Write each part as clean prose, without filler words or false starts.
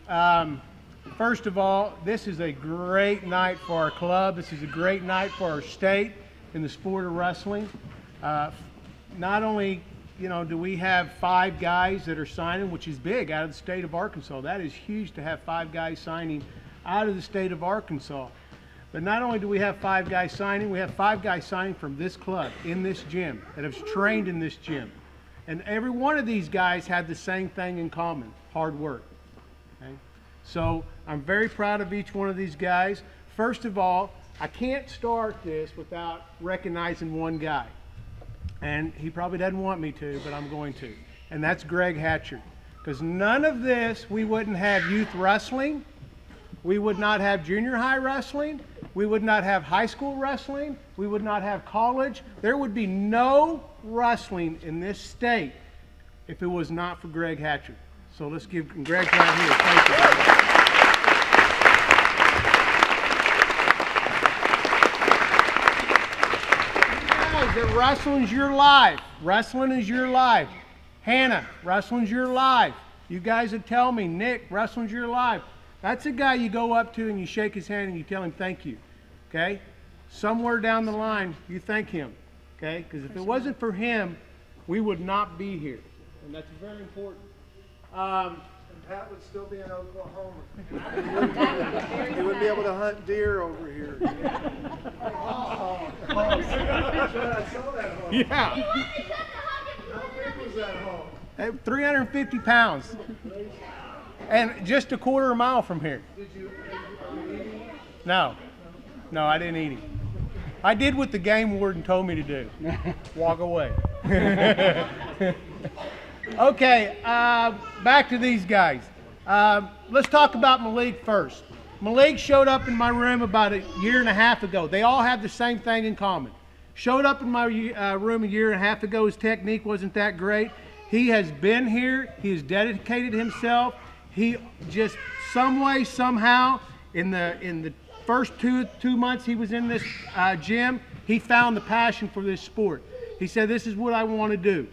First of all, this is a great night for our club. This is a great night for our state in the sport of wrestling. Not only, do we have 5 guys that are signing, which is big, out of the state of Arkansas. That is huge to have 5 guys signing out of the state of Arkansas. But not only do we have 5 guys signing, we have 5 guys signing from this club, in this gym, that have trained in this gym. And every one of these guys have the same thing in common: hard work. Okay? So I'm very proud of each one of these guys. First of all, I can't start this without recognizing one guy. And he probably doesn't want me to, but I'm going to. And that's Greg Hatcher. Because none of this, we wouldn't have youth wrestling. We would not have junior high wrestling. We would not have high school wrestling. We would not have college. There would be no wrestling in this state if it was not for Greg Hatcher. So let's give Greg right here. Thank you. That wrestling's your life. Wrestling is your life. Hannah, wrestling's your life. You guys that tell me, Nick, wrestling's your life. That's a guy you go up to and you shake his hand and you tell him thank you. Okay? Somewhere down the line, you thank him. Okay? Because if it wasn't for him, we would not be here. And that's very important. And Pat would still be in Oklahoma. He wouldn't be able to hunt deer over here. Oh, I saw that home. Yeah. How big was that home? 350 pounds. And just a quarter of a mile from here. Did you eat? No. No, I didn't eat him. I did what the game warden told me to do. Walk away. Okay, back to these guys. Let's talk about Malik first. Malik showed up in my room about a year and a half ago. They all have the same thing in common. Showed up in my room a year and a half ago. His technique wasn't that great. He has been here. He has dedicated himself. He just some way, somehow, in the first two months he was in this gym, he found the passion for this sport. He said, "This is what I want to do.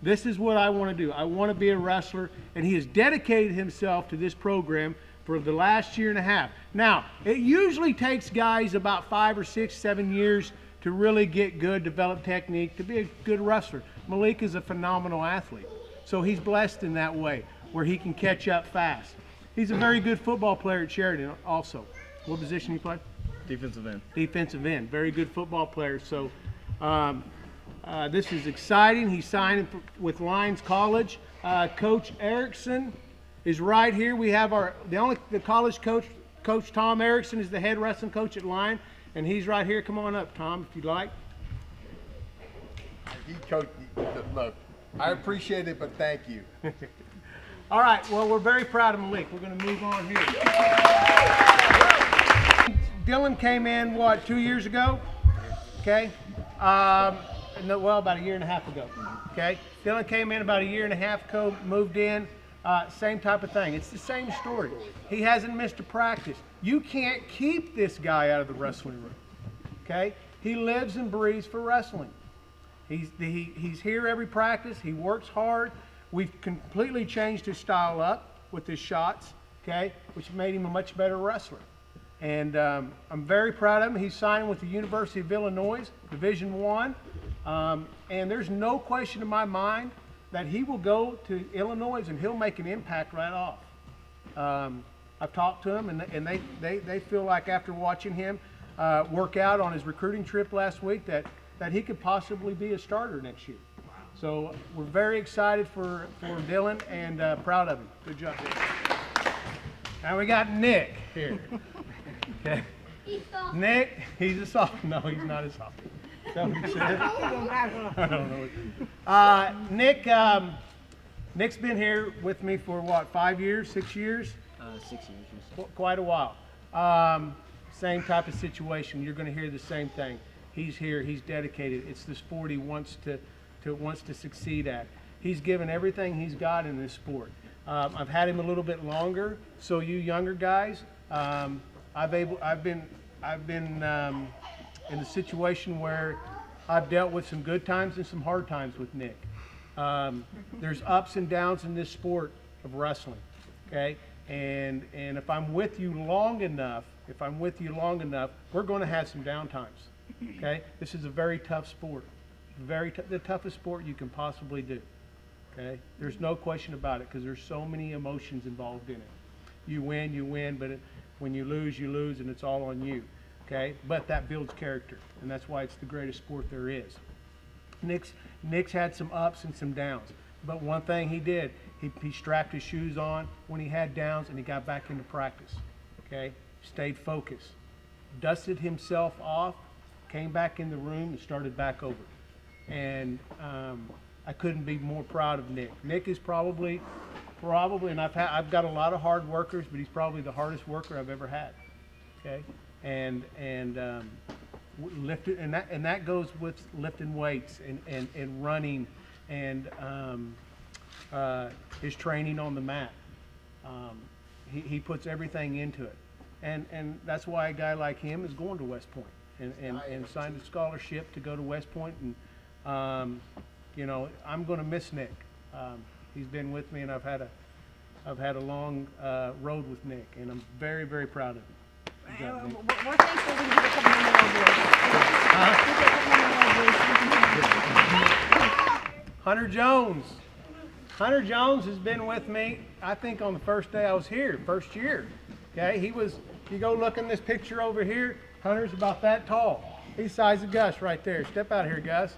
This is what I want to do. I want to be a wrestler," and he has dedicated himself to this program for the last year and a half. Now, it usually takes guys about 5 or 6, 7 years to really get good, develop technique, to be a good wrestler. Malik is a phenomenal athlete, so he's blessed in that way, where he can catch up fast. He's a very good football player at Sheridan also. What position do you play? Defensive end. Defensive end. Very good football player. So this is exciting. He's signing with Lyons College. Coach Erickson is right here. We have the college coach, Coach Tom Erickson, is the head wrestling coach at Lyons, and he's right here. Come on up, Tom, if you'd like. Look, I appreciate it, but thank you. All right, well, we're very proud of Malik. We're going to move on here. Dylan came in, 2 years ago? Okay. Well, about a year and a half ago. Okay. Dylan came in about a year and a half ago, moved in, same type of thing. It's the same story. He hasn't missed a practice. You can't keep this guy out of the wrestling room. Okay. He lives and breathes for wrestling. He's here every practice. He works hard. We've completely changed his style up with his shots, okay, which made him a much better wrestler. And I'm very proud of him. He's signing with the University of Illinois, Division I. And there's no question in my mind that he will go to Illinois and he'll make an impact right off. I've talked to him, and they feel like after watching him work out on his recruiting trip last week that he could possibly be a starter next year. So we're very excited for Dylan and proud of him. Good job, Dylan. Now we got Nick here. Okay. Nick, he's a sophomore. No, he's not a sophomore. Is that what you said? I don't know. Nick's been here with me for 5 years, 6 years? 6 years. Yes. Quite a while. Same type of situation. You're going to hear the same thing. He's here. He's dedicated. It's the sport he wants to succeed at. He's given everything he's got in this sport. I've had him a little bit longer, so you younger guys, I've been in a situation where I've dealt with some good times and some hard times with Nick. There's ups and downs in this sport of wrestling. Okay, And if I'm with you long enough, we're going to have some downtimes. Okay, this is a very tough sport, the toughest sport you can possibly do. Okay, there's no question about it, because there's so many emotions involved in it. You win, but when you lose, and it's all on you. Okay, but that builds character, and that's why it's the greatest sport there is. Nick's had some ups and some downs, but one thing he did, he strapped his shoes on when he had downs, and he got back into practice. Okay, stayed focused, dusted himself off, came back in the room, and started back over. And I couldn't be more proud of Nick. Nick is probably, and I've got a lot of hard workers, but he's probably the hardest worker I've ever had. Okay, and lifted, and that goes with lifting weights and running and his training on the mat. He puts everything into it, and that's why a guy like him is going to West Point and signed a scholarship to go to West Point. And you know, I'm going to miss Nick. He's been with me, and I've had a long road with Nick, and I'm very, very proud of him. We're thankful we can give a couple more Hunter Jones has been with me, I think, on the first day I was here, first year. Okay, you go look in this picture over here, Hunter's about that tall. He's the size of Gus right there. Step out here, Gus.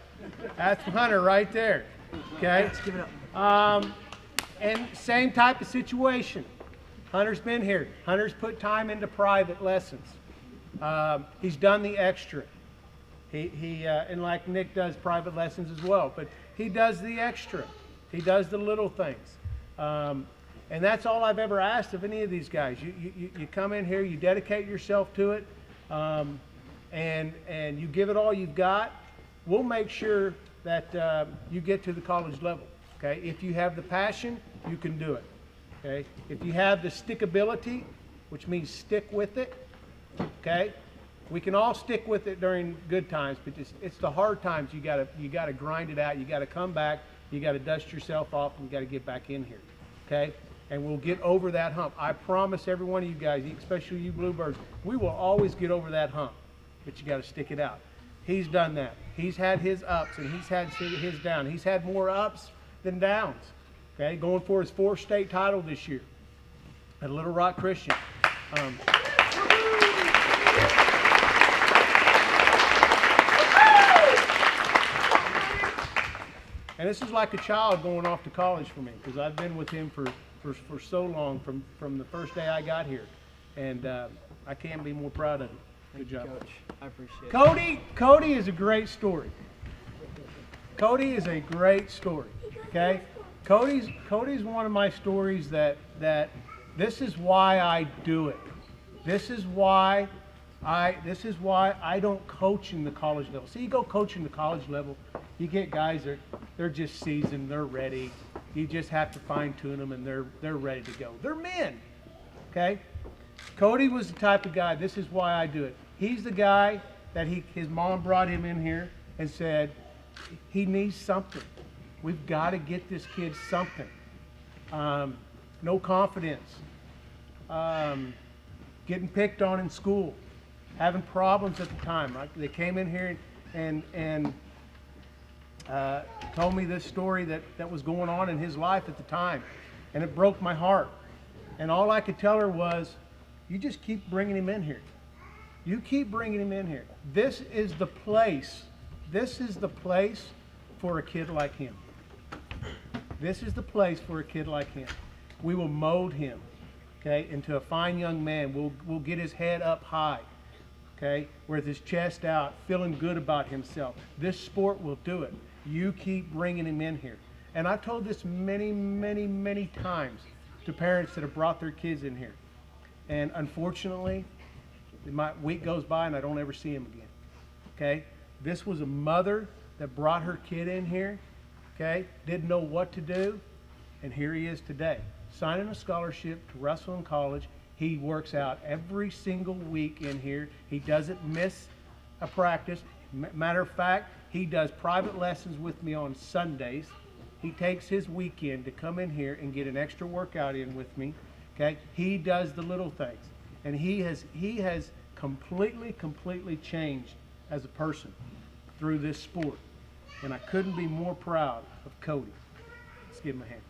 That's Hunter right there. Okay. Let's give it up. And same type of situation. Hunter's been here. Hunter's put time into private lessons. He's done the extra. And like Nick does private lessons as well, but he does the extra. He does the little things. And that's all I've ever asked of any of these guys. You come in here, you dedicate yourself to it, and you give it all you've got. We'll make sure that you get to the college level. Okay, if you have the passion, you can do it. Okay, if you have the stickability, which means stick with it. Okay, we can all stick with it during good times, but it's the hard times you gotta grind it out. You gotta come back. You gotta dust yourself off, and you gotta get back in here. Okay, and we'll get over that hump. I promise every one of you guys, especially you Bluebirds, we will always get over that hump. But you gotta stick it out. He's done that. He's had his ups and he's had his downs. He's had more ups than downs. Okay, going for his 4th state title this year at Little Rock Christian. And this is like a child going off to college for me, because I've been with him for so long, from the first day I got here, and I can't be more proud of him. Good job, Coach. I appreciate it. Cody is a great story. Cody is a great story. Okay, Cody's one of my stories that this is why I do it. This is why I don't coach in the college level. See, you go coach in the college level, you get guys that they're just seasoned, they're ready. You just have to fine tune them, and they're ready to go. They're men. Okay, Cody was the type of guy. This is why I do it. He's the guy that his mom brought him in here and said he needs something. We've got to get this kid something. No confidence. Getting picked on in school. Having problems at the time. They came in here and told me this story that was going on in his life at the time. And it broke my heart. And all I could tell her was, you just keep bringing him in here. You keep bringing him in here. This is the place. This is the place for a kid like him. This is the place for a kid like him. We will mold him, okay, into a fine young man. We'll get his head up high, okay, with his chest out, feeling good about himself. This sport will do it. You keep bringing him in here. And I've told this many, many, many times to parents that have brought their kids in here. And unfortunately, my week goes by and I don't ever see him again. Okay? This was a mother that brought her kid in here, okay? Didn't know what to do, and here he is today, signing a scholarship to wrestle in college. He works out every single week in here. He doesn't miss a practice. Matter of fact, he does private lessons with me on Sundays. He takes his weekend to come in here and get an extra workout in with me. Okay, he does the little things, and he has completely changed as a person through this sport, and I couldn't be more proud of Cody. Let's give him a hand.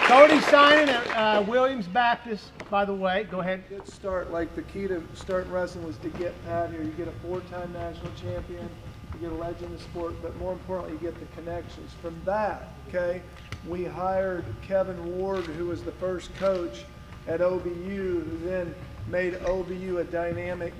Cody's signing at Williams Baptist, by the way. Go ahead. Good start. Like the key to starting wrestling was to get Pat here. You get a 4-time national champion, you get a legend in the sport, but more importantly, you get the connections. From that, okay, we hired Kevin Ward, who was the first coach at OBU, who then made OBU a dynamic,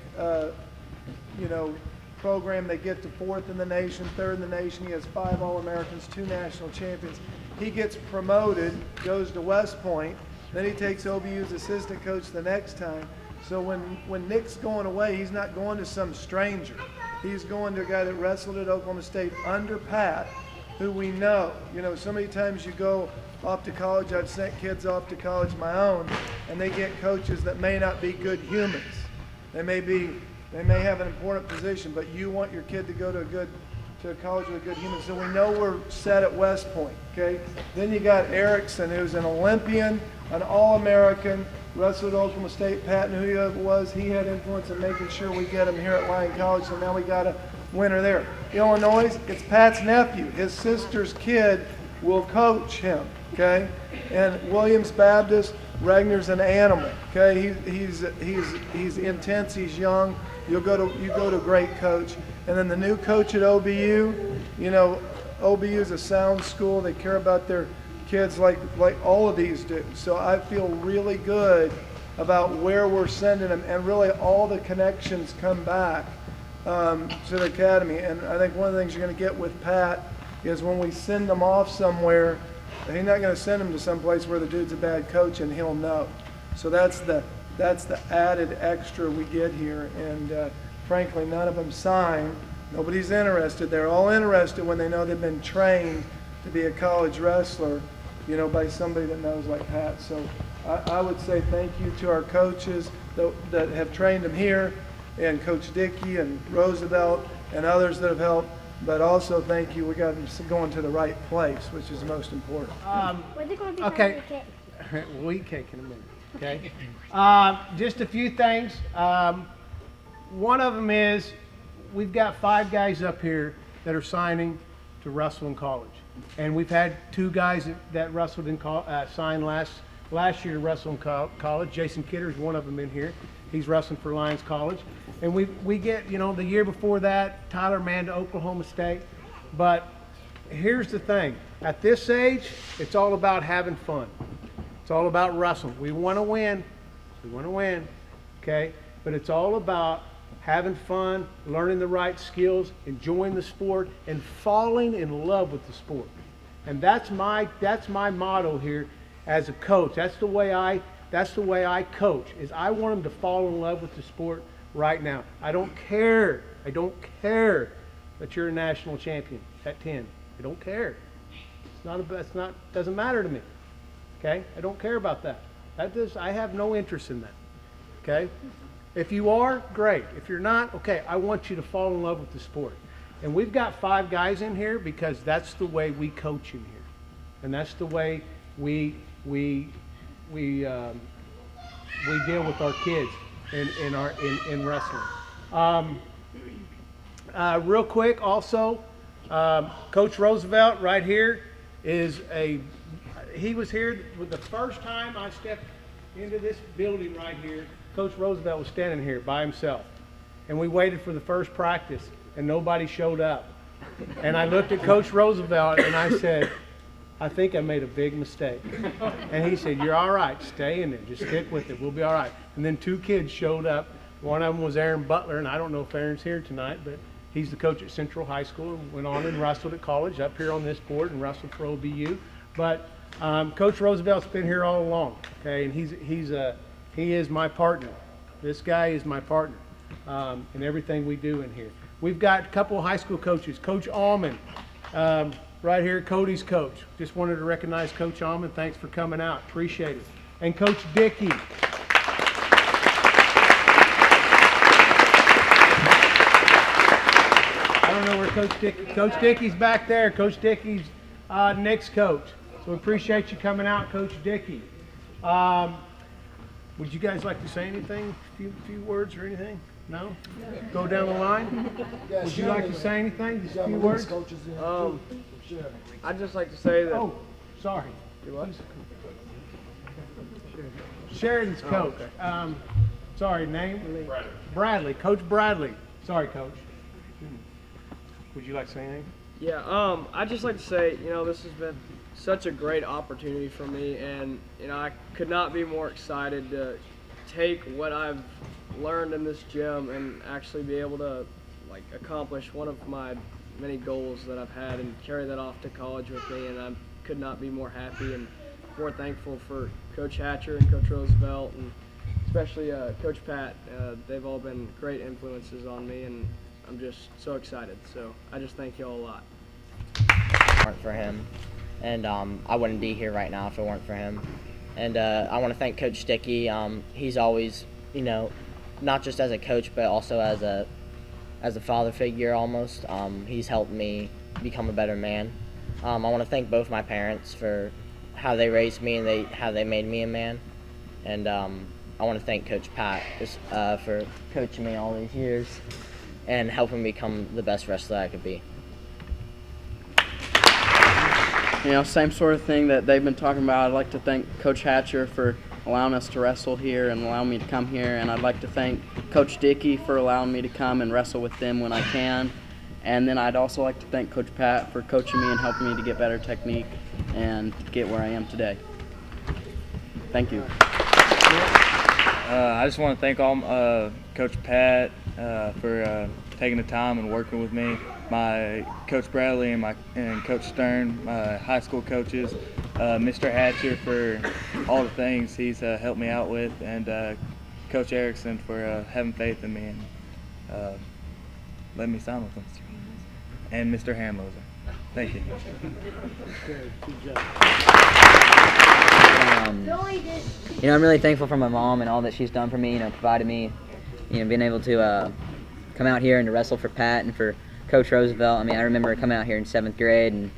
program. They get to 4th in the nation, 3rd in the nation. He has 5 All-Americans, 2 national champions. He gets promoted, goes to West Point. Then he takes OBU's assistant coach the next time. So when Nick's going away, he's not going to some stranger. He's going to a guy that wrestled at Oklahoma State under Pat, who we know. So many times you go off to college. I've sent kids off to college of my own, and they get coaches that may not be good humans. They may have an important position, but you want your kid to go to a college with a good human. So we know we're set at West Point, okay? Then you got Erickson, who's an Olympian, an All-American, wrestled at Oklahoma State. Pat knew who he was. He had influence in making sure we get him here at Lyon College, so now we got a winner there. Illinois, it's Pat's nephew. His sister's kid will coach him, okay? And Williams Baptist, Regner's an animal, okay? He's intense, he's young. You go to a great coach. And then the new coach at OBU, OBU is a sound school. They care about their kids like all of these do. So I feel really good about where we're sending them, and really all the connections come back to the academy. And I think one of the things you're going to get with Pat is when we send them off somewhere, he's not going to send them to some place where the dude's a bad coach, and he'll know. So that's the added extra we get here. And frankly, none of them sign. Nobody's interested. They're all interested when they know they've been trained to be a college wrestler, by somebody that knows like Pat. So I would say thank you to our coaches that have trained them here, and Coach Dickey and Roosevelt and others that have helped. But also thank you, we got them going to the right place, which is the most important. Okay. We'll eat cake in a minute. Okay. Just a few things. One of them is we've got 5 guys up here that are signing to wrestle in college, and we've had 2 guys that wrestled in signed last year to wrestle in college. Jason Kidder is one of them in here. He's wrestling for Lions College, and we get the year before that Tyler Mann to Oklahoma State. But here's the thing: at this age, it's all about having fun. It's all about wrestling. We want to win. Okay? But it's all about having fun, learning the right skills, enjoying the sport, and falling in love with the sport. And that's my motto here as a coach. That's the way I coach. Is I want them to fall in love with the sport right now. I don't care that you're a national champion at 10. I don't care. Doesn't matter to me. Okay? I don't care about that. I have no interest in that. Okay? If you are, great. If you're not, okay, I want you to fall in love with the sport. And we've got 5 guys in here because that's the way we coach in here. And that's the way we deal with our kids in wrestling. Real quick also, Coach Roosevelt right here he was here the first time I stepped into this building right here. Coach Roosevelt was standing here by himself, and we waited for the first practice, and nobody showed up. And I looked at Coach Roosevelt, and I said, I think I made a big mistake. And he said, you're all right. Stay in there. Just stick with it. We'll be all right. And then 2 kids showed up. One of them was Aaron Butler, and I don't know if Aaron's here tonight, but he's the coach at Central High School and went on and wrestled at college up here on this board and wrestled for OBU. But Coach Roosevelt's been here all along, okay, and he is my partner. This guy is my partner in everything we do in here. We've got a couple of high school coaches. Coach Allman, right here, Cody's coach. Just wanted to recognize Coach Allman. Thanks for coming out. Appreciate it. And Coach Dickey. I don't know where Coach Dickey's back there. Coach Dickey's Nick's coach. So we appreciate you coming out, Coach Dickey. Would you guys like to say anything? A few words or anything? No? Go down the line? Would you like to say anything? Just a few words? I'd just like to say that. Oh, sorry. You what? Sheridan's coach. Sorry, name? Bradley. Coach Bradley. Sorry, Coach. Would you like to say anything? Yeah, I'd just like to say, this has been such a great opportunity for me, and, I could not be more excited to take what I've learned in this gym and actually be able to, accomplish one of my many goals that I've had and carry that off to college with me, and I could not be more happy and more thankful for Coach Hatcher and Coach Roosevelt, and especially Coach Pat. They've all been great influences on me, and I'm just so excited. So I just thank you all a lot. Weren't for him, and I wouldn't be here right now if it weren't for him. And I want to thank Coach Dickey. He's always, not just as a coach, but also as a father figure almost. He's helped me become a better man. I want to thank both my parents for how they raised me and how they made me a man. And I want to thank Coach Pat for coaching me all these years and helping me become the best wrestler I could be. Same sort of thing that they've been talking about. I'd like to thank Coach Hatcher for allowing us to wrestle here and allowing me to come here, and I'd like to thank Coach Dickey for allowing me to come and wrestle with them when I can. And then I'd also like to thank Coach Pat for coaching me and helping me to get better technique and get where I am today. Thank you. I just want to thank all Coach Pat for taking the time and working with me, my Coach Bradley and Coach Stern, my high school coaches, Mr. Hatcher for all the things he's helped me out with, and Coach Erickson for having faith in me and letting me sign with him, and Mr. Hamloser. Thank you. I'm really thankful for my mom and all that she's done for me, provided me, being able to come out here and to wrestle for Pat and for Coach Roosevelt. I remember coming out here in 7th grade and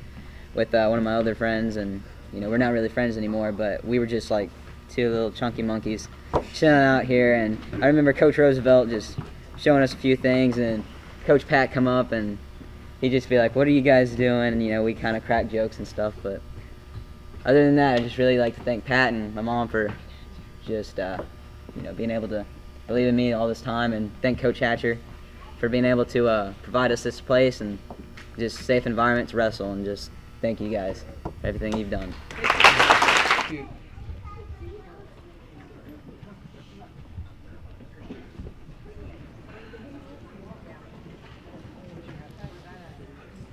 with one of my other friends, and, we're not really friends anymore, but we were just like two little chunky monkeys chilling out here, and I remember Coach Roosevelt just showing us a few things, and Coach Pat come up and he'd just be like, "What are you guys doing?" And, we kind of crack jokes and stuff, but other than that, I just really like to thank Pat and my mom for just, being able to believe in me all this time, and thank Coach Hatcher for being able to provide us this place and just safe environment to wrestle, and just thank you guys for everything you've done.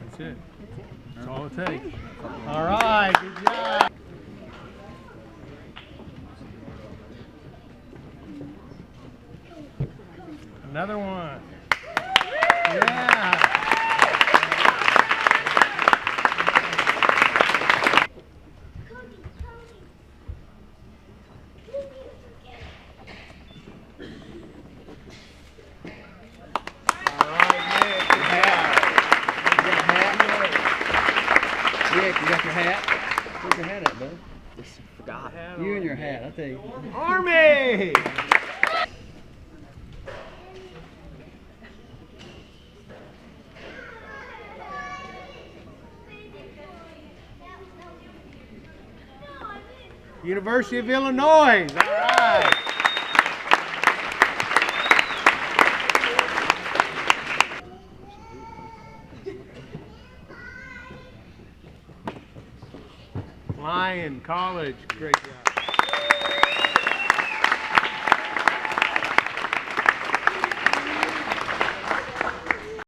That's it. That's all it takes. All right, good job. Another one. Yeah. All right, Nick. Good hat. You got a hat? Nick, you got your hat? Where's your hat at, bud? Just forgot. You and your hat, I'll tell you. Army! University of Illinois. All right. Lyon College. Great job.